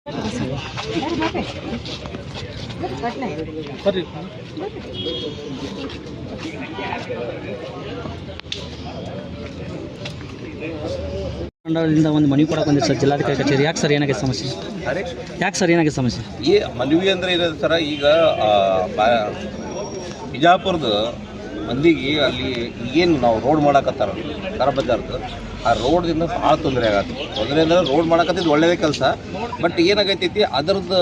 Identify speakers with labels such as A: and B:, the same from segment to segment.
A: ತಂಡದಿಂದ ಒಂದು ಮನವಿ ಕೊಡಕ್ಕೆ ಬಂದಿರಿ ಸರ್ ಜಿಲ್ಲಾಧಿಕಾರಿ ಕಚೇರಿ. ಯಾಕೆ ಸರ್ ಏನಾಗಿದೆ ಸಮಸ್ಯೆ? ಯಾಕೆ ಸರ್ ಏನಾಗಿದೆ ಸಮಸ್ಯೆ?
B: ಈ ಮನವಿ ಅಂದರೆ ಇರೋದು ಸರ, ಈಗ ಬಿಜಾಪುರದ ಮಂದಿಗೆ ಅಲ್ಲಿ ಏನು ನಾವು ರೋಡ್ ಮಾಡಕತ್ತಾರ ತರ ಬಜಾರ್ದು, ಆ ರೋಡ್ದಿಂದ ಭಾಳ ತೊಂದರೆ ಆಗತ್ತೆ. ತೊಂದರೆ ಅಂದರೆ ರೋಡ್ ಮಾಡಕತ್ತಿದ್ದು ಒಳ್ಳೆಯದೇ ಕೆಲಸ, ಬಟ್ ಏನಾಗೈತಿ ಅದರದ್ದು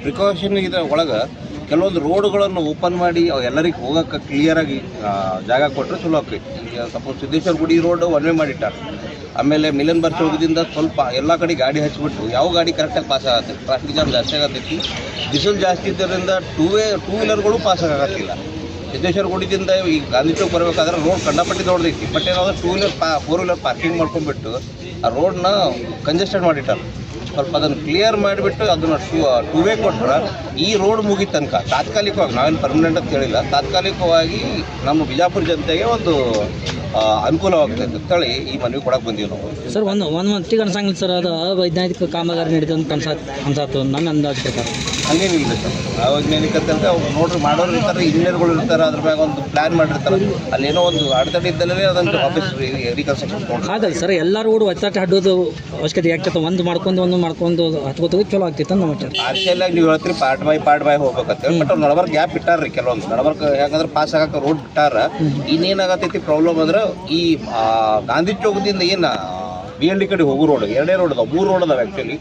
B: ಪ್ರಿಕಾಷನ್ ಇದ್ರ ಒಳಗೆ ಕೆಲವೊಂದು ರೋಡ್ಗಳನ್ನು ಓಪನ್ ಮಾಡಿ ಎಲ್ಲರಿಗೆ ಹೋಗೋಕ್ಕೆ ಕ್ಲಿಯರಾಗಿ ಜಾಗ ಕೊಟ್ಟರೆ ಚಲೋ ಆಕೈತಿ. ಈಗ ಸಪೋಸ್ ಸಿದ್ದೇಶ್ವರ ಗುಡಿ ರೋಡ್ ಒನ್ ವೇ ಮಾಡಿಟ್ಟಾರೆ, ಆಮೇಲೆ ಮಿಲನ್ ಬರ್ ಚೌಕದಿಂದ ಸ್ವಲ್ಪ ಎಲ್ಲ ಕಡೆ ಗಾಡಿ ಹಚ್ಚಿಬಿಟ್ಟು ಯಾವ ಗಾಡಿ ಕರೆಕ್ಟಾಗಿ ಪಾಸ್ ಆಗತ್ತೆ, ಟ್ರಾಫಿಕ್ ಜಾಮ್ ಜಾಸ್ತಿ ಆಗತ್ತೈತಿ. ಬಿಸಿಲು ಜಾಸ್ತಿ ಇದ್ದರಿಂದ ಟೂ ವೀಲರ್ಗಳು ಪಾಸ್ ಆಗತ್ತಿಲ್ಲ. ಸಿದ್ದೇಶ್ವರ ಗುಡಿದಿಂದ ಈಗ ಗಾಂಧಿ ಚೌಕ್ ಬರಬೇಕಾದ್ರೆ ರೋಡ್ ಕಂಡಪಟ್ಟಿ ದೊಡ್ಡದೈತಿ, ಬಟ್ ಏನಾದರೂ 4 ವೀಲರ್ ಪಾರ್ಕಿಂಗ್ ಮಾಡ್ಕೊಂಡ್ಬಿಟ್ಟು ಆ ರೋಡ್ನ ಕಂಜೆಸ್ಟೆಡ್ ಮಾಡಿಟ್ಟಾರೆ. ಸ್ವಲ್ಪ ಅದನ್ನು ಕ್ಲಿಯರ್ ಮಾಡಿಬಿಟ್ಟು ಅದನ್ನು ಟೂ ವೇ ಕೊಟ್ಟರೆ ಈ ರೋಡ್ ಮುಗಿದ ತನಕ ತಾತ್ಕಾಲಿಕವಾಗಿ, ನಾವೇನು ಪರ್ಮನೆಂಟ್ ಅಂತ ಹೇಳಿಲ್ಲ, ತಾತ್ಕಾಲಿಕವಾಗಿ ನಮ್ಮ ಬಿಜಾಪುರ ಜನತೆಗೆ ಒಂದು ಅನುಕೂಲವಾಗ್ತದೆ ಅಂತೇಳಿ ಈ ಮನವಿ ಕೊಡಕ್ಕೆ ಬಂದೀವಿ ನಾವು.
A: ಸರ್ ಒಂದು ಮಟ್ಟಿಗೆ ಅನ್ಸಂಗಿಲ್ಲ ಸರ್, ಅದು ಅವೈಜ್ಞಾನಿಕ ಕಾಮಗಾರಿ ನಡೀತು ಅಂತ ಅನ್ಸಾತು ನನ್ನ ಅಂದಾಜು ಪ್ರಕಾರ.
B: ಹಂಗೇನಿಲ್ಲ ಸರ್, ಅವೈಜ್ಞಾನಿಕ ಅಂತಂದ್ರೆ ಅವ್ರು ನೋಡ್ರಿ ಮಾಡೋರು ಇರ್ತಾರೆ, ಇಂಜಿನಿಯರ್ಗಳು ಇರ್ತಾರೆ, ಅದ್ರ ಮ್ಯಾಗ ಒಂದು ಪ್ಲ್ಯಾನ್ ಮಾಡಿರ್ತಾರೆ, ಅಲ್ಲೇನೋ ಒಂದು ಅಡೆತಡೆ ಇದ್ದಲ್ಲೇ ಅದನ್ನು ವಾಪಸ್ ರೀಕನ್ಸ್ಟ್ರಕ್ಷನ್ ತೊಗೊಂಡು
A: ಆಗಲ್ಲ ಸರ್. ಎಲ್ಲರೂ ಕೂಡ ಒತ್ತಾಟ ಹಡ್ಡೋದು ಅವಶ್ಯಕತೆ ಆಗ್ತೈತೆ. ಒಂದು ಮಾಡ್ಕೊಂಡು ಹತ್ಕೋತ ಚಲೋ ಆಗ್ತೈತೆ ಅಂತ ನಾವು
B: ಪಾರ್ಶಿಯಲಾಗಿ ನೀವು ಹೇಳ್ತೀರಿ ಪಾರ್ಟ್ ಬೈ ಹೋಗ್ಬೇಕಂತ, ಬಟ್ ಅವ್ರು ನಡಬರ್ಕ್ ಗ್ಯಾಪ್ ಬಿಟ್ಟಾರ್ರಿ. ಕೆಲವೊಂದು ನಡಬರ್ಕ್ ಯಾಕಂದ್ರೆ ಪಾಸ್ ಆಗಕ್ಕೆ ರೋಡ್ ಬಿಟ್ಟಾರ. ಇನ್ನೇನಾಗತ್ತೈತಿ ಪ್ರಾಬ್ಲಮ್ ಅಂದ್ರೆ ಈ ಗಾಂಧಿ ಚೌಕದಿಂದ ಏನು BLD ಕಡೆ ಹೋಗೋ ರೋಡ್, 2 ರೋಡ್ ಅದಾವೆ, 3 ರೋಡ್ ಅದಾವೆ ಆ್ಯಕ್ಚುಲಿ.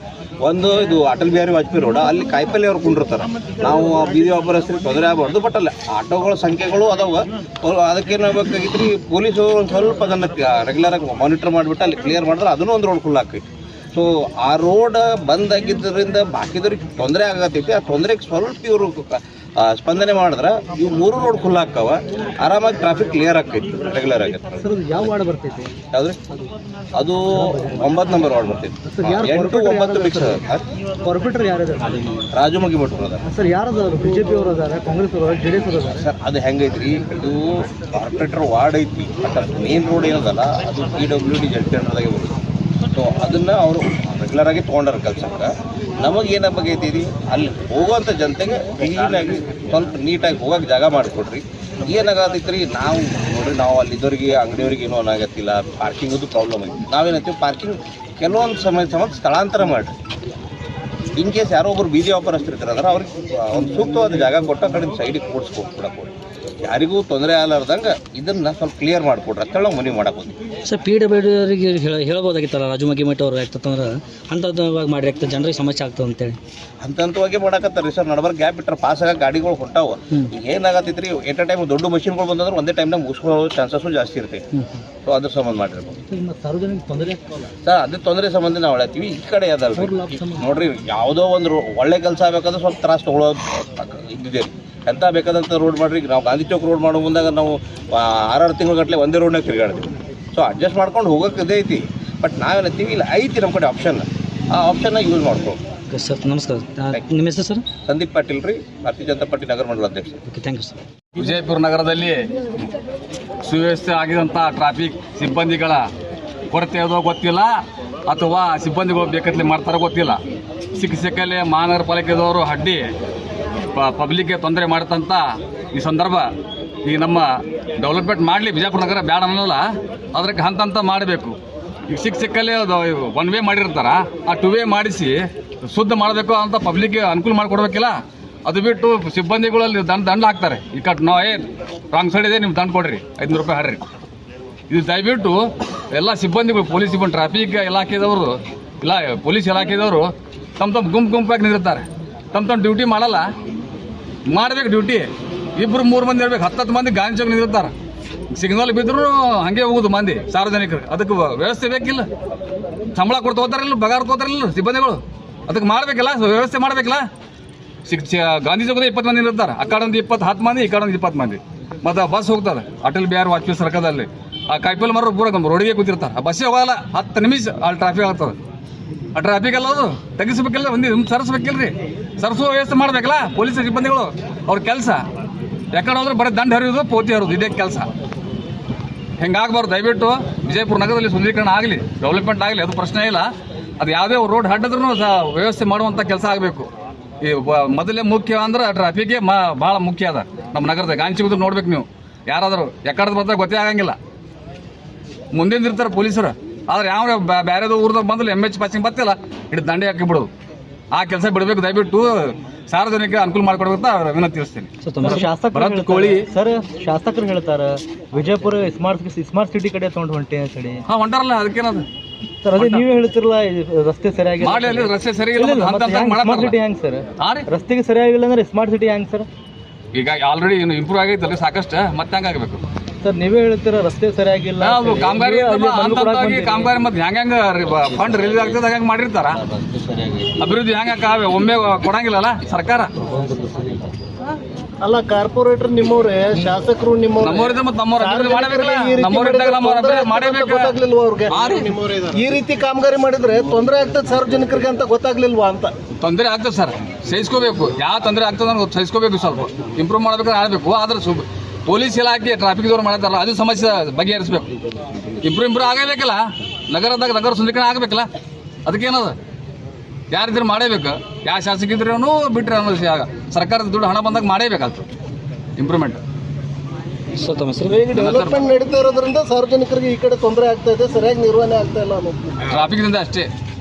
B: ಒಂದು ಇದು ಅಟಲ್ ಬಿಹಾರಿ ವಾಜಪೇಯಿ ರೋಡ್, ಅಲ್ಲಿ ಕಾಯಿಪಲ್ಲೆ ಅವ್ರು ಕುಂಡಿರ್ತಾರೆ. ನಾವು ಬೀದಿ ವ್ಯಾಪಾರಸ್ಥರಿಗೆ ತೊಂದರೆ ಆಗಬಾರ್ದು, ಬಟ್ ಅಲ್ಲಿ ಆಟೋಗಳ ಸಂಖ್ಯೆಗಳು ಅದಾವೆ. ಅದಕ್ಕೇನಾಗಬೇಕಾಗಿತ್ತು ರೀ, ಪೊಲೀಸರು ಒಂದು ಸ್ವಲ್ಪ ಅದನ್ನು ರೆಗ್ಯುಲರಾಗಿ ಮಾನಿಟರ್ ಮಾಡಿಬಿಟ್ಟು ಅಲ್ಲಿ ಕ್ಲಿಯರ್ ಮಾಡಿದ್ರೆ ಅದನ್ನೂ ಒಂದು ರೋಡ್ ಫುಲ್ ಹಾಕೈತಿ. ಸೊ ಆ ರೋಡ್ ಬಂದ್ ಆಗಿದ್ದರಿಂದ ಬಾಕಿದವ್ರಿಗೆ ತೊಂದರೆ ಆಗತ್ತೈತಿ. ಆ ತೊಂದರೆಗೆ ಸ್ವಲ್ಪ ಇವರು ಸ್ಪಂದನೆ ಮಾಡಿದ್ರೆ ಇವು 3 ರೋಡ್ ಖುಲ್ಲ ಹಾಕವ, ಆರಾಮಾಗಿ ಟ್ರಾಫಿಕ್ ಕ್ಲಿಯರ್ ಆಕೈತಿ, ರೆಗ್ಯುಲರ್ ಆಗೈತೆ.
A: ಯಾವ ವಾರ್ಡ್ ಬರ್ತೈತಿ?
B: ಯಾವ್ದು? ಅದು 9 ನಂಬರ್ ವಾರ್ಡ್ ಬರ್ತೈತಿ. 8, 9 ಮಿಕ್ಸ್.
A: ಕಾರ್ಪೊರೇಟರ್ ಯಾರು?
B: ರಾಜು ಮಗಿಮಠರು ಅದಾರ
A: ಸರ್. ಯಾರು? BJP ಅವರು ಅದಾರ, ಕಾಂಗ್ರೆಸ್ ಅವರು, JDS ಅವರು ಅದಾರ
B: ಸರ್. ಅದು ಹೆಂಗೈತ್ರಿ, ಇದು ಕಾರ್ಪೊರೇಟರ್ ವಾರ್ಡ್ ಐತಿ, ಬಟ್ ಅದು ಮೇನ್ ರೋಡ್ ಏನದಲ್ಲ ಅದು PWD ಜಂಟಿ ಅಂಡರ್ದಾಗೆ ಬರುತ್ತೆ. ಸೊ ಅದನ್ನು ಅವರು ರೆಗ್ಯುಲರಾಗಿ ತೊಗೊಂಡಾರ ಕೆಲಸಕ್ಕೆ. ನಮಗೇನಾಗೈತಿ ಅಲ್ಲಿ ಹೋಗೋವಂಥ ಜನತೆಗೆ ಕ್ಲೀನಾಗಿ ಸ್ವಲ್ಪ ನೀಟಾಗಿ ಹೋಗೋಕೆ ಜಾಗ ಮಾಡಿಕೊಡ್ರಿ. ಏನಾಗತ್ತೈತಿ ರೀ, ನಾವು ನೋಡ್ರಿ, ನಾವು ಅಲ್ಲಿದ್ದವ್ರಿಗೆ ಅಂಗಡಿಯವ್ರಿಗೆ ಏನೂ ಏನಾಗತ್ತಿಲ್ಲ, ಪಾರ್ಕಿಂಗದು ಪ್ರಾಬ್ಲಮ್ ಐತಿ. ನಾವೇನಂತೀವಿ, ಪಾರ್ಕಿಂಗ್ ಕೆಲವೊಂದು ಸಮಯ ಸ್ಥಳಾಂತರ ಮಾಡಿರಿ. ಇನ್ ಕೇಸ್ ಯಾರೋ ಒಬ್ಬರು ಬೀದಿ ವ್ಯಾಪಾರಸ್ಥರಿರ್ತಾರೆ ಅಂದ್ರೆ ಅವ್ರಿಗೆ ಒಂದು ಸೂಕ್ತವಾದ ಜಾಗ ಕೊಟ್ಟು ಆ ಕಡೆ ಸೈಡಿಗೆ ಕೂಡಿಸ್ಕೊಡ್ಕೊಡಕ್ಕೆ, ಯಾರಿಗೂ ತೊಂದರೆ ಆಗಲಾರ್ದಂಗೆ ಇದನ್ನು ಸ್ವಲ್ಪ ಕ್ಲಿಯರ್ ಮಾಡಿಕೊಡ್ರಿ ಅಂತೇಳಿ ನಾವು ಮನವಿ ಮಾಡಕ್ಕೆ ಹೋದ್ವಿ
A: ಸರ್. PWD ಅವರಿಗೆ ಹೇಳ್ಬೋದಾಗಿತ್ತಲ್ಲ, ರಾಜು ಮಗಿಮಠ ಅವ್ರು ಆಗ್ತಂದ್ರೆ ಅಂಥದ್ದು ಮಾಡಿ ಆಗ್ತದೆ, ಜನರಿಗೆ ಸಮಸ್ಯೆ ಆಗ್ತದೆ ಅಂತೇಳಿ
B: ಹಂತವಾಗಿ ಮಾಡಕತ್ತಾರೆ ಸರ್. ನಡಬರ್ ಗ್ಯಾಪ್ ಬಿಟ್ಟರೆ ಪಾಸ್ ಆಗೋ ಗಾಡಿಗಳು ಹೊಂಟಾವ. ಈಗ ಏನಾಗತ್ತೈತಿ ರೀ, ಎಟ್ ಟೈಮ್ ದೊಡ್ಡ ಮಷಿನ್ಗಳು ಬಂದಂದ್ರೆ ಒಂದೇ ಟೈಮ್ನಾಗ ಮುಗಿಸ್ಕೊಳ್ಳೋ ಚಾನ್ಸಸ್ಸು ಜಾಸ್ತಿ ಇರ್ತೈತಿ. ಸೊ ಅದ್ರ ಸಂಬಂಧ ಮಾಡಿರ್ಬೋದು
A: ಸಾರ್ವಜನಿಕ ತೊಂದರೆ
B: ಸರ್. ಅದೇ ತೊಂದರೆ ಸಂಬಂಧ ನಾವು ಹೇಳ್ತೀವಿ. ಈ ಕಡೆ ಅದಲ್ರಿ, ನೋಡ್ರಿ, ಯಾವುದೋ ಒಂದು ಒಳ್ಳೆ ಕೆಲಸ ಆಗಬೇಕಾದ್ರೆ ಸ್ವಲ್ಪ ತ್ರಾಸ ತೊಗೊಳೋದು ಇದ್ದಿದೆ ರೀ. ಎಂತ ಬೇಕಾದಂಥ ರೋಡ್ ಮಾಡಿರಿ. ನಾವು ಗಾಂಧಿ ಚೌಕ್ ರೋಡ್ ಮಾಡೋ ಮುಂದಾಗ ನಾವು 6 ತಿಂಗಳ ಒಂದೇ ರೋಡ್ನಾಗ ತಿರುಗಾಡ್ತೀವಿ. ಸೊ ಅಡ್ಜಸ್ಟ್ ಮಾಡ್ಕೊಂಡು ಹೋಗೋಕೆ ಇದೇ ಐತಿ. ಬಟ್ ನಾವೇನತ್ತೀವಿ, ಇಲ್ಲ ಐತಿ ನಮ್ಮ ಕಡೆ ಆಪ್ಷನ್, ಆ ಆಪ್ಷನ್ನ ಯೂಸ್ ಮಾಡ್ಕೊಳ್ಳೋದು.
A: ಸರ್ ನಮಸ್ಕಾರ. ನಿಮ್ಮ ಹೆಸರು ಸರ್?
B: ಸಂದೀಪ್ ಪಾಟೀಲ್ ರೀ, ಭಾರತೀಯ ಜನತಾ ಪಾರ್ಟಿ ನಗರ ಮಂಡಲ ಅಧ್ಯಕ್ಷ.
A: Okay, thank you sir.
C: Vijayapura ನಗರದಲ್ಲಿ ಸುವ್ಯವಸ್ಥೆ ಆಗಿದಂಥ ಟ್ರಾಫಿಕ್ ಸಿಬ್ಬಂದಿಗಳ ಕೊರತೆ ಅದೋ ಗೊತ್ತಿಲ್ಲ, ಅಥವಾ ಸಿಬ್ಬಂದಿಗಳು ಬೇಕತ್ಲೆ ಮಾಡ್ತಾರೋ ಗೊತ್ತಿಲ್ಲ. ಸಿಕ್ಕಲ್ಲಿ ಮಹಾನಗರ ಪಾಲಿಕೆದವರು ಅಡ್ಡಿ ಪಬ್ಲಿಕ್ಗೆ ತೊಂದರೆ ಮಾಡ್ತಂತ ಈ ಸಂದರ್ಭ ಈಗ ನಮ್ಮ ಡೆವಲಪ್ಮೆಂಟ್ ಮಾಡಲಿ, ಬಿಜಾಪುರ ನಗರ ಬ್ಯಾಡ ಅನ್ನೋಲ್ಲ, ಅದಕ್ಕೆ ಹಂತ ಮಾಡಬೇಕು. ಈಗ ಸಿಕ್ಕಲ್ಲಿ ಒನ್ ವೇ ಮಾಡಿರ್ತಾರೆ, ಆ 2 ವೇ ಮಾಡಿಸಿ ಶುದ್ಧ ಮಾಡಬೇಕು ಅಂತ ಪಬ್ಲಿಕ್ಗೆ ಅನುಕೂಲ ಮಾಡಿಕೊಡ್ಬೇಕಿಲ್ಲ. ಅದು ಬಿಟ್ಟು ಸಿಬ್ಬಂದಿಗಳಲ್ಲಿ ದಂಡ ಹಾಕ್ತಾರೆ. ಈ ಕಟ್ ನಾವು ರಾಂಗ್ ಸೈಡ್ ಇದೆ, ನೀವು ದಂಡ ಕೊಡ್ರಿ, 500 ರೂಪಾಯಿ ಹಾಡ್ರಿ. ಇದು ದಯವಿಟ್ಟು ಎಲ್ಲ ಸಿಬ್ಬಂದಿಗಳು, ಪೊಲೀಸ್ ಸಿಬ್ಬಂದಿ, ಟ್ರಾಫಿಕ್ ಇಲಾಖೆದವರು, ಪೊಲೀಸ್ ಇಲಾಖೆದವರು ತಮ್ಮ ಗುಂಪಾಗಿ ನಿಂದಿರ್ತಾರೆ. ತಮ್ಮ ಡ್ಯೂಟಿ ಮಾಡಲ್ಲ, ಮಾಡ್ಬೇಕು ಡ್ಯೂಟಿ. 2-3 ಮಂದಿ ಇರ್ಬೇಕು, 10 ಮಂದಿ ಗಾಂಧಿ ಚೌಕ್ ನಿಂದಿರ್ತಾರೆ. ಸಿಗ್ನಲ್ ಬಿದ್ದರೂ ಹಾಗೆ ಹೋಗುದು ಮಂದಿ ಸಾರ್ವಜನಿಕರು. ಅದಕ್ಕೆ ವ್ಯವಸ್ಥೆ ಬೇಕಿಲ್ಲ, ಸಂಬಳ ಕೊಡ್ತಾ ಹೋಗ್ತಾರಿಲ್ಲ, ಪಗಾರ ಹೋಗ್ತಾರಿಲ್ಲ ಸಿಬ್ಬಂದಿಗಳು. ಅದಕ್ಕೆ ಮಾಡಬೇಕಿಲ್ಲ, ವ್ಯವಸ್ಥೆ ಮಾಡಬೇಕಿಲ್ಲ. ಗಾಂಧಿ ಚೌಕದ 20 ಮಂದಿ ಇರ್ತಾರೆ, ಆ ಕಡೆ ಒಂದು 10 ಮಂದಿ, ಈ ಕಡೆ ಒಂದು 20 ಮಂದಿ. ಮತ್ತು ಬಸ್ ಹೋಗ್ತಾರೆ ಅಟಲ್ ಬಿಹಾರಿ ವಾಜಪೇಯಿ ಸರ್ಕಲಲ್ಲಿ, ಆ ಕಾಯಿಪಲ್ಲೆ ಮರ ಪೂರ ರೋಡಿಗೆ ಕೂತಿರ್ತಾರೆ. ಆ ಬಸ್ಸೇ ಹೋಗಲ್ಲ, 10 ನಿಮಿಷ ಅಲ್ಲಿ ಟ್ರಾಫಿಕ್ ಆಗ್ತದೆ. ಆ ಟ್ರಾಫಿಕ್ ಅಲ್ಲ, ಅದು ತೆಗಿಸ್ಬೇಕಿಲ್ಲ, ಒಂದು ಸರಿಸ್ಬೇಕಿಲ್ರಿ, ಸರಿಸುವ ವ್ಯವಸ್ಥೆ ಮಾಡಬೇಕಲ್ಲ ಪೊಲೀಸ್ ಸಿಬ್ಬಂದಿಗಳು. ಅವ್ರ ಕೆಲಸ ಯಾಕಡೆ ಹೋದ್ರೆ ಬರೀ ದಂಡ ಹರಿಯೋದು, ಪೋತಿ ಹರಿಯೋದು, ಇದೇ ಕೆಲಸ. ಹೆಂಗಾಗಬಾರ್ದು. ದಯವಿಟ್ಟು ವಿಜಯಪುರ ನಗರದಲ್ಲಿ ಸುಂದರೀಕರಣ ಆಗಲಿ, ಡೆವಲಪ್ಮೆಂಟ್ ಆಗಲಿ, ಅದು ಪ್ರಶ್ನೆ ಇಲ್ಲ. ಅದು ಯಾವುದೇ ರೋಡ್ ಹಡ್ಡಿದ್ರೂ ಸಹ ವ್ಯವಸ್ಥೆ ಮಾಡುವಂಥ ಕೆಲಸ ಆಗಬೇಕು. ಈ ಮೊದಲೇ ಮುಖ್ಯ ಅಂದ್ರೆ ಟ್ರಾಫಿಕ್ಗೆ ಭಾಳ ಮುಖ್ಯ ಅದ ನಮ್ಮ ನಗರದ. ಗಾಂಧಿ ಚೌಕದಲ್ಲಿ ನೋಡ್ಬೇಕು ನೀವು, ಯಾರಾದರೂ ಎಕ್ಕಡದ ಬರ್ತಾರೆ ಗೊತ್ತೇ ಆಗಂಗಿಲ್ಲ. ಮುಂದಿನ ಇರ್ತಾರೆ ಪೊಲೀಸರು, ಆದ್ರೆ ಯಾವ ಬೇರೆದು ಊರ್ದಾಗ ಬಂದ್ರೆ MH ಪಾಸಿಂಗ್ ಬರ್ತಿಲ್ಲ ಹಿಡಿದು ದಂಡೆ ಹಾಕಿ ಬಿಡೋದು. ಆ ಕೆಲಸ ಬಿಡಬೇಕು. ದಯವಿಟ್ಟು ಸಾರ್ವಜನಿಕ ಅನುಕೂಲ ಮಾಡಿಕೊಡ್ಬೇಕಂತ ವಿನಂತಿಸ್ತೀನಿ.
D: ಶಾಸಕರು ಕೋಳಿ ಸರ್, ಶಾಸಕರು ಹೇಳ್ತಾರ ವಿಜಯಪುರ ಸ್ಮಾರ್ಟ್ ಸಿಟಿ ಕಡೆ ತಗೊಂಡು ಹೊಂಟೆ ಅಂತ ಹೇಳಿ.
C: ಹೊಂಟಾರಲ್ಲ, ಅದಕ್ಕೇನದು
D: ಸರ್ ಅದೇ ನೀವೇ ಹೇಳ್ತಿರಲ್ಲ ರಸ್ತೆ ಸರಿಯಾಗಿ
C: ಮಾಡಲಿ. ರಸ್ತೆ ಸರಿಯಿಲ್ಲ,
D: ಸ್ಮಾರ್ಟ್ ಸಿಟಿ ಹೆಂಗ್ ಸರ್? ರಸ್ತೆಗೆ ಸರಿಯಾಗಿಲ್ಲ ಅಂದ್ರೆ ಸ್ಮಾರ್ಟ್ ಸಿಟಿ ಹೆಂಗ್ ಸರ್?
C: ಈಗ ಆಲ್ರೆಡಿ ಇಂಪ್ರೂವ್ ಆಗೈತಲ್ಲ ಸಾಕಷ್ಟು, ಮತ್ತೆ ಹಂಗಾಗಬೇಕು
D: ಸರ್. ನೀವೇ ಹೇಳ್ತೀರ ರಸ್ತೆ ಸರಿಯಾಗಿಲ್ಲ,
C: ಕಾಮಗಾರಿ ಕಾಮಗಾರಿ ಮತ್ತೆ ಹೆಂಗ ಫಂಡ್ ರಿಲೀಸ್ ಆಗ್ತದೆ ಹಂಗೆ ಮಾಡಿರ್ತಾರ. ಅಭಿವೃದ್ಧಿ ಹೆಂಗ ಒಮ್ಮೆ ಕೊಡಂಗಿಲ್ಲಲ್ಲ ಸರ್ಕಾರ.
D: ಅಲ್ಲ ಕಾರ್ಪೊರೇಟರ್ ನಿಮ್ಮವ್ರೆ, ಶಾಸಕರು
C: ನಮ್ಮವ್ರಿದ್ದ ಮತ್ತೆ ನಮ್ಮವ್ರ
D: ಈ ರೀತಿ ಕಾಮಗಾರಿ ಮಾಡಿದ್ರೆ ತೊಂದರೆ ಆಗ್ತದೆ ಸಾರ್ವಜನಿಕರಿಗೆ ಅಂತ ಗೊತ್ತಾಗ್ಲಿಲ್ವಾ ಅಂತ?
C: ತೊಂದರೆ ಆಗ್ತದೆ ಸರ್, ಸಹಿಸ್ಕೋಬೇಕು. ಯಾವ ತೊಂದರೆ ಆಗ್ತದೆ ಅನ್ನೋದು ಸಹಿಸ್ಕೋಬೇಕು. ಸ್ವಲ್ಪ ಇಂಪ್ರೂವ್ ಮಾಡ್ಬೇಕಾದ್ರೆ ಆಗಬೇಕು. ಆದ್ರೆ ಪೊಲೀಸ್ ಇಲಾಖೆ ಟ್ರಾಫಿಕ್ ದೂರ ಮಾಡ್ತಾರಲ್ಲ, ಅದು ಸಮಸ್ಯೆ ಬಗೆಹರಿಸಬೇಕು. ಇಂಪ್ರೂವ್ ಆಗಬೇಕಲ್ಲ, ನಗರ ಸುಂದರೀಕರಣ ಆಗಬೇಕಲ್ಲ. ಅದಕ್ಕೇನದ ಯಾರಿದ್ರು ಮಾಡೇಬೇಕು. ಯಾವ ಶಾಸಕ ಇದ್ರೂ ಬಿಟ್ಟರೆ ಅನ್ನೋದು ಸರ್ಕಾರದ ದುಡ್ಡು ಹಣ ಬಂದಾಗ ಮಾಡೇಬೇಕಾಗ್ತದೆ ಇಂಪ್ರೂವ್ಮೆಂಟ್.
D: ಡೆವಲಪ್ಮೆಂಟ್ ನಡೀತಾ ಇರೋದ್ರಿಂದ ಸಾರ್ವಜನಿಕರಿಗೆ ಈ ಕಡೆ ತೊಂದರೆ ಆಗ್ತಾ ಇದೆ, ಸರಿಯಾಗಿ ನಿರ್ವಹಣೆ ಆಗ್ತಾ ಇಲ್ಲ ಅನ್ನೋದು.
C: ಟ್ರಾಫಿಕ್ದಿಂದ ಅಷ್ಟೇ,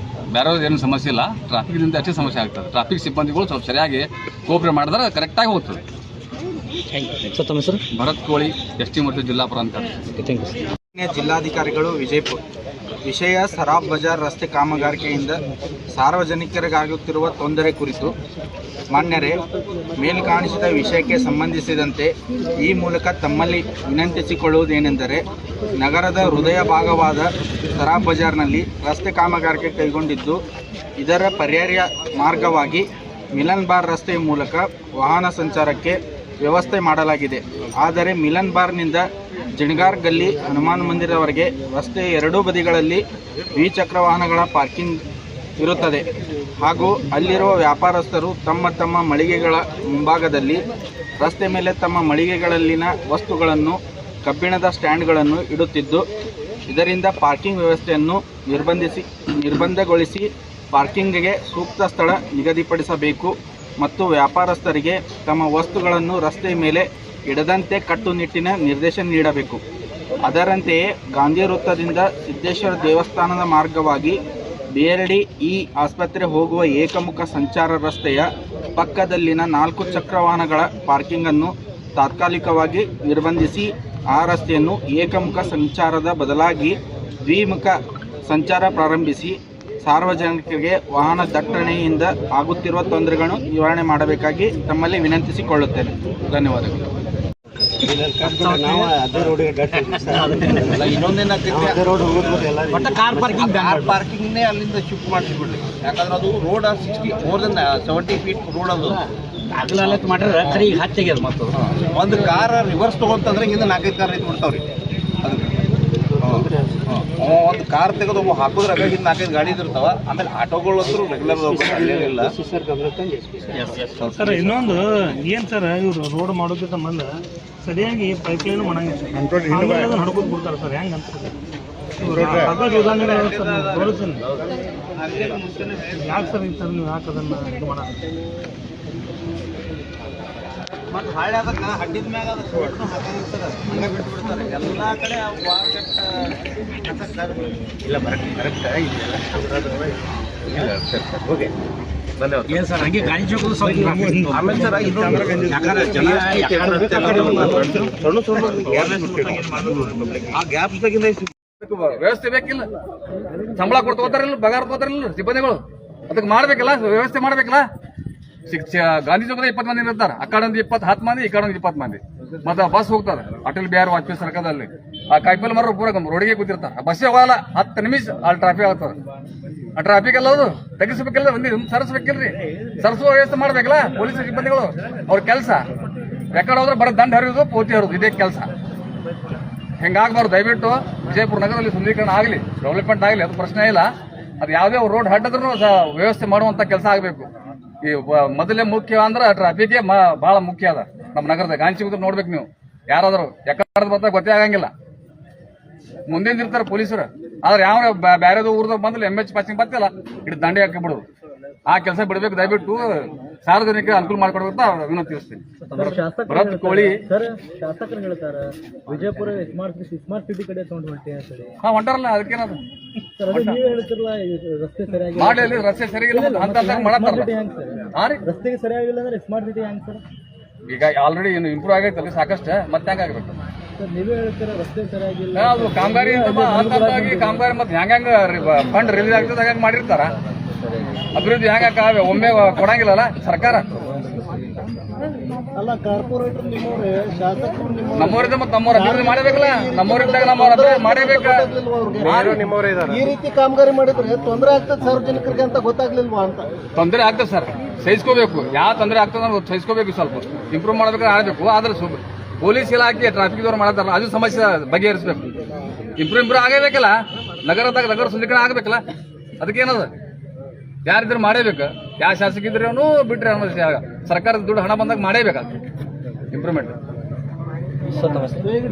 C: ಬೇರೆ ಏನು ಸಮಸ್ಯೆ ಇಲ್ಲ. ಟ್ರಾಫಿಕ್ದಿಂದ ಅಷ್ಟೇ ಸಮಸ್ಯೆ ಆಗ್ತದೆ. ಟ್ರಾಫಿಕ್ ಸಿಬ್ಬಂದಿಗಳು ಸ್ವಲ್ಪ ಸರಿಯಾಗಿ ಕೋಪರೇಟ್ ಮಾಡಿದ್ರೆ ಕರೆಕ್ಟಾಗಿ ಹೋಗ್ತದೆ. ಭರತ್ ಕೋಳಿ, ST ಮತ್ತು ಜಿಲ್ಲಾಪುರ ಅಂತ.
E: ಜಿಲ್ಲಾಧಿಕಾರಿಗಳು ವಿಜಯಪುರ. ವಿಷಯ ಸರಾಬ್ ಬಜಾರ್ ರಸ್ತೆ ಕಾಮಗಾರಿಕೆಯಿಂದ ಸಾರ್ವಜನಿಕರಿಗಾಗುತ್ತಿರುವ ತೊಂದರೆ ಕುರಿತು ಮಾನ್ಯರೇ, ಮೇಲ್ಕಾಣಿಸಿದ ವಿಷಯಕ್ಕೆ ಸಂಬಂಧಿಸಿದಂತೆ ಈ ಮೂಲಕ ತಮ್ಮಲ್ಲಿ ವಿನಂತಿಸಿಕೊಳ್ಳುವುದೇನೆಂದರೆ, ನಗರದ ಹೃದಯ ಭಾಗವಾದ ಸರಾಬ್ ಬಜಾರ್ನಲ್ಲಿ ರಸ್ತೆ ಕಾಮಗಾರಿಕೆ ಕೈಗೊಂಡಿದ್ದು, ಇದರ ಪರ್ಯಾಯ ಮಾರ್ಗವಾಗಿ ಮಿಲನ್ ಬಾರ್ ರಸ್ತೆಯ ಮೂಲಕ ವಾಹನ ಸಂಚಾರಕ್ಕೆ ವ್ಯವಸ್ಥೆ ಮಾಡಲಾಗಿದೆ. ಆದರೆ ಮಿಲನ್ ಬಾರ್ನಿಂದ ಜಿಣಗಾರ್ ಗಲ್ಲಿ ಹನುಮಾನ್ ಮಂದಿರವರೆಗೆ ರಸ್ತೆಯ ಎರಡೂ ಬದಿಗಳಲ್ಲಿ ದ್ವಿಚಕ್ರ ವಾಹನಗಳ ಪಾರ್ಕಿಂಗ್ ಇರುತ್ತದೆ. ಹಾಗೂ ಅಲ್ಲಿರುವ ವ್ಯಾಪಾರಸ್ಥರು ತಮ್ಮ ಮಳಿಗೆಗಳ ಮುಂಭಾಗದಲ್ಲಿ ರಸ್ತೆ ಮೇಲೆ ತಮ್ಮ ಮಳಿಗೆಗಳಲ್ಲಿನ ವಸ್ತುಗಳನ್ನು ಕಬ್ಬಿಣದ ಸ್ಟ್ಯಾಂಡ್ಗಳನ್ನು ಇಡುತ್ತಿದ್ದು, ಇದರಿಂದ ಪಾರ್ಕಿಂಗ್ ವ್ಯವಸ್ಥೆಯನ್ನು ನಿರ್ಬಂಧಗೊಳಿಸಿ ಪಾರ್ಕಿಂಗ್ಗೆ ಸೂಕ್ತ ಸ್ಥಳ ನಿಗದಿಪಡಿಸಬೇಕು ಮತ್ತು ವ್ಯಾಪಾರಸ್ಥರಿಗೆ ತಮ್ಮ ವಸ್ತುಗಳನ್ನು ರಸ್ತೆ ಮೇಲೆ ಇಡದಂತೆ ಕಟ್ಟುನಿಟ್ಟಿನ ನಿರ್ದೇಶನ ನೀಡಬೇಕು. ಅದರಂತೆಯೇ ಗಾಂಧಿ ವೃತ್ತದಿಂದ ಸಿದ್ದೇಶ್ವರ ದೇವಸ್ಥಾನದ ಮಾರ್ಗವಾಗಿ BLD ಆಸ್ಪತ್ರೆ ಹೋಗುವ ಏಕಮುಖ ಸಂಚಾರ ರಸ್ತೆಯ ಪಕ್ಕದಲ್ಲಿನ 4 ಚಕ್ರ ವಾಹನಗಳ ಪಾರ್ಕಿಂಗನ್ನು ತಾತ್ಕಾಲಿಕವಾಗಿ ನಿರ್ಬಂಧಿಸಿ ಆ ರಸ್ತೆಯನ್ನು ಏಕಮುಖ ಸಂಚಾರದ ಬದಲಾಗಿ ದ್ವಿಮುಖ ಸಂಚಾರ ಪ್ರಾರಂಭಿಸಿ ಸಾರ್ವಜನಿಕರಿಗೆ ವಾಹನ ದಟ್ಟಣೆಯಿಂದ ಆಗುತ್ತಿರುವ ತೊಂದರೆಗಳನ್ನು ನಿವಾರಣೆ ಮಾಡಬೇಕಾಗಿ ತಮ್ಮಲ್ಲಿ ವಿನಂತಿಸಿಕೊಳ್ಳುತ್ತೇನೆ. ಧನ್ಯವಾದಗಳು.
B: ಕಾರ್ ಪಾರ್ಕಿಂಗ್ನೇ ಅಲ್ಲಿಂದ ಶಿಫ್ಟ್ ಮಾಡಿಸ್ಬಿಡ್ಲಿ. ಯಾಕಂದ್ರೆ ಅದು ರೋಡ್ 70 ಫೀಟ್ ರೋಡ್. ಅದು
A: ಮಾಡಿದ್ರೆ ಖರೀ ಹತ್ತೆಗೆ ಮತ್ತು
B: ಒಂದು ಕಾರ್ ರಿವರ್ಸ್ ತೊಗೊಂತಂದ್ರೆ ಹಿಂದೆ 4-5 ಕಾರ್ ನಿಂತು ಬಿಡ್ತಾವ್ರಿ. ಒಂದು ಕಾರ್ ತೆಗೆದು ಹಾಕಿದ್ರೆ ಹಿಂದೆ 4-5 ಗಾಡಿ ಇರ್ತಾವ. ಆಮೇಲೆ ಆಟೋಗಳು ಅಂತೂ ರೆಗ್ಯುಲರ್ ಇಲ್ಲ.
F: ಸರ್ ಇನ್ನೊಂದು ಏನು ಸರ್, ಇವರು ರೋಡ್ ಮಾಡೋದಕ್ಕೆ ಸಂಬಂಧ ಸರಿಯಾಗಿ ಪೈಪ್ಲೈನ್ ಮಾಡಂಗಿಲ್ಲ, ನಡ್ಕೊಂಡು ಬಿಡ್ತಾರೆ ಸರ್. ಹೆಂಗೆ ಅಂತ ಯಾಕೆ ಸರ್ ಈ ಥರ ನೀವು ಯಾಕೆ ಅದನ್ನು ಇದು ಮಾಡೋಣ?
B: ಮತ್ತು ಹಳ್ಳಿ ಅದಕ್ಕೆ ಹಡ್ಡಿದ ಮ್ಯಾಗ ಅದು ಸೋಟ್ನು ಹಾಕಿರ್ತಾರೆ, ಹಂಗೆ ಬಿಟ್ಟು ಬಿಡ್ತಾರೆ. ಎಲ್ಲ ಕಡೆ ಇಲ್ಲ ಕರೆಕ್ಟ್ ಓಕೆ.
A: ಏನು ಸರ್ ಹಂಗೆ ಗಾಂಧಿ ಚೌಕದ
B: ಆಮೇಲೆ ಸರ್ ಆ ಗ್ಯಾಪ್ದಾಗಿಂದ
C: ವ್ಯವಸ್ಥೆ ಬೇಕಿಲ್ಲ. ಸಂಬಳ ಕೊಡ್ತೋತಾರಿಲ್ಲ, ಪಗಾರ ತಗೋತಾರಿಲ್ಲ ಸಿಬ್ಬಂದಿಗಳು. ಅದಕ್ಕೆ ಮಾಡ್ಬೇಕಲ್ಲ, ವ್ಯವಸ್ಥೆ ಮಾಡ್ಬೇಕಲ್ಲ. ಗಾಂಧಿ ಚೌಕದ 20 ಮಂದಿ ಇರ್ತಾರೆ, ಆ ಕಡೆ 10 ಮಂದಿ, ಈ ಕಡೆ 20 ಮಂದಿ. ಮತ್ತೆ ಬಸ್ ಹೋಗ್ತಾರೆ ಅಟಲ್ ಬಿಹಾರಿ ವಾಜಪೇಯಿ ಸರ್ಕಾರದಲ್ಲಿ. ಆ ಕಾಯಿಪಲ್ಲೆ ಮರ ಪೂರ ರೋಡಿಗೆ ಕೂತಿರ್ತಾರೆ. ಬಸ್ಸೇ ಹೋಗಲ್ಲ, 10 ನಿಮಿಷ ಅಲ್ಲಿ ಟ್ರಾಫಿಕ್ ಆಗ್ತದೆ. ಆ ಟ್ರಾಫಿಕ್ ಎಲ್ಲ ಅದು ತೆಗಿಸ್ಬೇಕಿಲ್ಲ, ಸರಿಸ್ಬೇಕಿಲ್ರಿ. ಸರಿಸುವ ವ್ಯವಸ್ಥೆ ಮಾಡ್ಬೇಕಲ್ಲ ಪೊಲೀಸ್ ಸಿಬ್ಬಂದಿಗಳು. ಅವ್ರ ಕೆಲಸ ಯಾಕಡೆ ಹೋದ್ರೆ ಬರೋ ದಂಡ ಹರಿಯೋದು, ಪೋತಿ ಹರಿಯೋದು, ಇದೇ ಕೆಲಸ. ಹಿಂಗಾಗಬಾರ್ದು. ದಯವಿಟ್ಟು ವಿಜಯಪುರ ನಗರದಲ್ಲಿ ಸುಂದರೀಕರಣ ಆಗಲಿ, ಡೆವಲಪ್ಮೆಂಟ್ ಆಗಲಿ, ಅದು ಪ್ರಶ್ನೆ ಇಲ್ಲ. ಅದು ಯಾವುದೇ ರೋಡ್ ಹಡ್ಡಿದ್ರೂ ವ್ಯವಸ್ಥೆ ಮಾಡುವಂಥ ಕೆಲಸ ಆಗಬೇಕು. ಈ ಮೊದಲೇ ಮುಖ್ಯ ಅಂದ್ರೆ ಟ್ರಾಫಿಕ್ಗೆ ಭಾಳ ಮುಖ್ಯ ಅದ ನಮ್ಮ ನಗರದ. ಗಾಂಧಿ ಚೌಕದಲ್ಲಿ ನೋಡ್ಬೇಕು ನೀವು, ಯಾರಾದರೂ ಯಾಕಡೆ ಬರ್ತಾರೆ ಗೊತ್ತೇ ಆಗಂಗಿಲ್ಲ. ಮುಂದಿನ ಇರ್ತಾರೆ ಪೊಲೀಸರು. ಆದ್ರೆ ಯಾವ ಬೇರೆದು ಊರ್ದಾಗ ಬಂದ್ರೆ MH ಪಾಸಿಂಗ್ ಬರ್ತಿಲ್ಲ ಇಟ್ಟು ದಂಡೆ ಹಾಕಿ ಬಿಡೋದು. ಆ ಕೆಲಸ ಬಿಡಬೇಕು, ದಯವಿಟ್ಟು ಸಾರ್ವಜನಿಕ ಅನುಕೂಲ ಮಾಡ್ಕೊಡ್ಬೇಕು ಅಂತ ವಿನಂತಿಸ್ತೀನಿ. ಭರತ್ ಕೋಳಿ
D: ಸರ್, ಶಾಸಕರು ಹೇಳ್ತಾರ ವಿಜಯಪುರ ಸ್ಮಾರ್ಟ್ ಸಿಟಿ ಕಡೆ ತಗೊಂಡು ಹೊಂಟೆ ಅಂತ ಹೇಳಿ.
C: ಹೊಂಟಾರಲ್ಲ, ಅದಕ್ಕೇನದು
D: ಸರ್, ಅದು ನೀವೇ ಹೇಳ್ತಿರಲ್ಲ, ರಸ್ತೆ ಸರಿಯಾಗಿ
C: ಮಾಡಲಿ, ರಸ್ತೆ ಸರಿಯಿಲ್ಲ ಅಂತ ಮಾಡತ್ತಾರಲ್ಲ.
D: ಹೆಂಗ್ ಸರ್?
C: ಹಾ ರೀ,
D: ರಸ್ತೆಗೆ ಸರಿಯಾಗಿಲ್ಲ ಅಂದ್ರೆ ಸ್ಮಾರ್ಟ್ ಸಿಟಿ ಹೆಂಗ್ ಸರ್?
C: ಈಗ ಆಲ್ರೆಡಿ ಇನ್ನು ಇಂಪ್ರೂವ್ ಆಗೈತಲ್ಲ ಸಾಕಷ್ಟು, ಮತ್ತೆ ಹೆಂಗಾಗಬೇಕು?
D: ಸರ್, ನೀವೇ ಹೇಳ್ತೀರ ರಸ್ತೆ ಸರಿಯಾಗಿಲ್ಲ.
C: ಅದು ಕಾಮಗಾರಿ ಹಂತವಾಗಿ ಕಾಮಗಾರಿ ಮತ್ತೆ ಹೆಂಗ ಫಂಡ್ ರಿಲೀಸ್ ಆಗ್ತದೆ ಹಂಗ ಮಾಡಿರ್ತಾರ. ಅಭಿವೃದ್ಧಿ ಹೆಂಗ ಒಮ್ಮೆ ಕೊಡಂಗಿಲ್ಲಲ್ಲ ಸರ್ಕಾರ.
D: ಅಲ್ಲ, ಕಾರ್ಪೊರೇಟರ್ ನಿಮ್ಮವ್ರೆ, ಶಾಸಕರು ನಿಮ್ಮವ್ರೆ,
C: ನಮ್ಮವರಿದ್ದ ಮತ್ತೆ ನಮ್ಮವ್ರ ಅಭಿವೃದ್ಧಿ ಮಾಡಬೇಕಲ್ಲ. ನಮ್ಮವರಿದ್ದಾಗ ನಮ್ಮವ್ರ ಅಭಿವೃದ್ಧಿ ಮಾಡಬೇಕು.
D: ಈ ರೀತಿ ಕಾಮಗಾರಿ ಮಾಡಿದ್ರೆ ತೊಂದರೆ ಆಗ್ತದೆ ಸಾರ್ವಜನಿಕರಿಗೆ ಅಂತ ಗೊತ್ತಾಗ್ಲಿಲ್ವಾ ಅಂತ.
C: ತೊಂದರೆ ಆಗ್ತದೆ ಸರ್, ಸಹಿಸ್ಕೋಬೇಕು. ಯಾವ ತೊಂದರೆ ಆಗ್ತದೆ ಅನ್ನೋದು ಸಹಿಸ್ಕೋಬೇಕು. ಸ್ವಲ್ಪ ಇಂಪ್ರೂವ್ ಮಾಡ್ಬೇಕಾದ್ರೆ ಆಡಬೇಕು. ಆದ್ರೆ ಪೊಲೀಸ್ ಇಲಾಖೆ ಟ್ರಾಫಿಕ್ ದವ್ರು ಮಾಡತ್ತಾರಲ್ಲ, ಅದು ಸಮಸ್ಯೆ ಬಗೆಹರಿಸಬೇಕು. ಇಂಪ್ರೂವ್ ಆಗಬೇಕಲ್ಲ. ನಗರ ಸುಂದರೀಕರಣ ಆಗಬೇಕಲ್ಲ. ಅದಕ್ಕೇನದ ಯಾರಿದ್ರು ಮಾಡೇಬೇಕು. ಯಾವ ಶಾಸಕ ಇದ್ರೆ ಅವನು ಬಿಟ್ರೆ ಅವನು ಸರ್ಕಾರದ ದುಡ್ಡು ಹಣ ಬಂದಾಗ ಮಾಡೇಬೇಕಾಗ್ತದೆ ಇಂಪ್ರೂವ್ಮೆಂಟ್.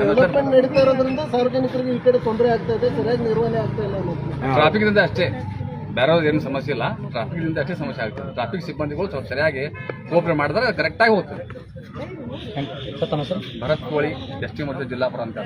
D: ಡೆವಲಪ್ಮೆಂಟ್ ನಡೀತಾ ಇರೋದ್ರಿಂದ ಸಾರ್ವಜನಿಕರಿಗೆ ಈ ಕಡೆ ತೊಂದರೆ ಆಗ್ತಾ ಇದೆ, ಸರಿಯಾಗಿ ನಿರ್ವಹಣೆ ಆಗ್ತಾ ಇಲ್ಲ ಅನ್ನೋದು.
C: ಟ್ರಾಫಿಕ್ದಿಂದ ಅಷ್ಟೇ, ಬೇರೆ ಏನು ಸಮಸ್ಯೆ ಇಲ್ಲ. ಟ್ರಾಫಿಕ್ದಿಂದ ಅಷ್ಟೇ ಸಮಸ್ಯೆ ಆಗ್ತದೆ. ಟ್ರಾಫಿಕ್ ಸಿಬ್ಬಂದಿಗಳು ಸ್ವಲ್ಪ ಸರಿಯಾಗಿ ಕೋಪರೇಟ್ ಮಾಡಿದ್ರೆ ಕರೆಕ್ಟಾಗಿ ಹೋಗ್ತದೆ. ಭರತ್ ಕೋಳಿ, ಎಸ್ ಟಿ ಮತ್ತು ಜಿಲ್ಲಾ ಪ್ರಾಂತ.